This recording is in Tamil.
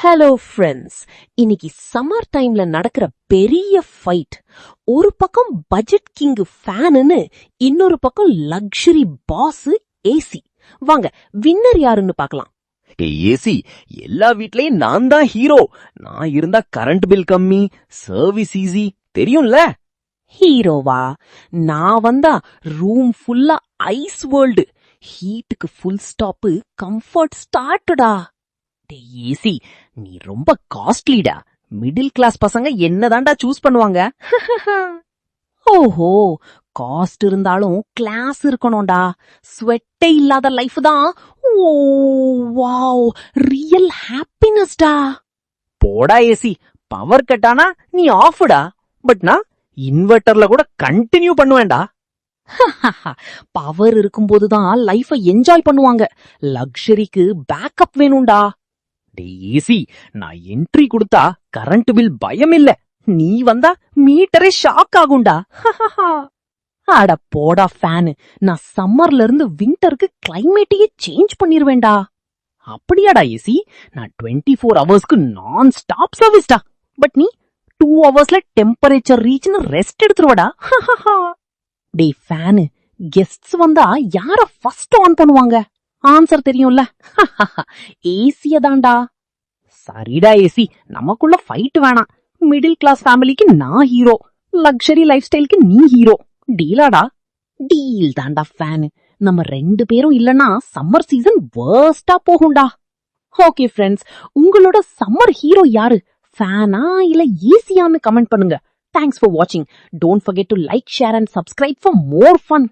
ஹலோ ஃப்ரெண்ட்ஸ், இன்னைக்கு சம்மர் டைம்ல நடக்கிற பெரிய ஃபைட். ஒரு பக்கம் பட்ஜெட் கிங் ஃபேனுன்னு, இன்னொரு பக்கம் லக்ஸரி பாஸ் ஏசி. வாங்க வின்னர் யாருன்னு பார்க்கலாம். ஏசி எல்லா வீட்லயும் நான் தான் ஹீரோ. நான் இருந்தா கரண்ட் பில் கம்மி, சர்வீஸ் ஈஸி, தெரியும்ல. ஹீரோவா? நான் வந்தா ரூம் ஃபுல்லா ஐஸ் வேர்ல்டு, ஹீட்டுக்கு ஃபுல் ஸ்டாப், கம்ஃபர்ட் ஸ்டார்ட்டடா. ஏசி நீ ரொம்ப காஸ்ட்லிடா. மிடில் கிளாஸ் பசங்க என்னதான்டா சூஸ் பண்ணுவாங்க? ஓஹோ, காஸ்ட் இருந்தாலும் கிளாஸ் இருக்கணும்டா. ஸ்வெட்டே இல்லாத லைஃப் தான். ஓ வாவ், ரியல் ஹாப்பினஸ்டா. போடா ஏசி, பவர் கட் ஆனா நீ ஆஃப்டா. பட் நான் இன்வெர்டர்ல கூட கண்டினியூ பண்ணுவேன்டா. பவர் இருக்கும்போதுதான் லைஃப என்ஜாய் பண்ணுவாங்க. லக்ஸரிக்கு பேக்கப் வேணும்டா. ஏசி நான் என்ட்ரி கொடுத்தா கரண்ட் பில் பயம் இல்ல. நீ வந்தா மீட்டரே ஷாக் ஆகும்டா. அட போடா ஃபேனு, நான் சம்மர்ல இருந்து விண்டருக்கு கிளைமேட்டையே சேஞ்ச் பண்ணிருவேண்டா. அப்படியாடா ஏசி? நான் 24 ஹவர்ஸ்க்கு நான் ஸ்டாப் சர்வீஸ்டா. பட் நீ 2 ஹவர்ஸ்ல டெம்பரேச்சர் ரீச்னு ரெஸ்ட் எடுத்துருவடா. டே ஃபேனு, கெஸ்ட்ஸ் வந்தா யார ஃபர்ஸ்ட் ஆன் பண்ணுவாங்க? ஆன்சர் தெரியும்ல. ஏசிய தான்டா. சரிடா ஏசி, நமக்குள்ள ஃபைட் வேணாம். மிடில் கிளாஸ் ஃபேமிலிக்கு நான் ஹீரோ, லக்ஸரி லைஃப் ஸ்டைலுக்கு நீ ஹீரோ. டீலாடா? டீல் தான்டா ஃபேனு. நம்ம 2 பேரும் இல்லனா சம்மர் சீசன் வர்ஸ்டா போகும்டா. ஓகே ஃப்ரெண்ட்ஸ், உங்களோட சம்மர் ஹீரோ யாரு? ஃபேனா இல்ல ஏசியான்னு கமெண்ட் பண்ணுங்க. Thanks for watching. Don't forget to like, share and subscribe for more fun.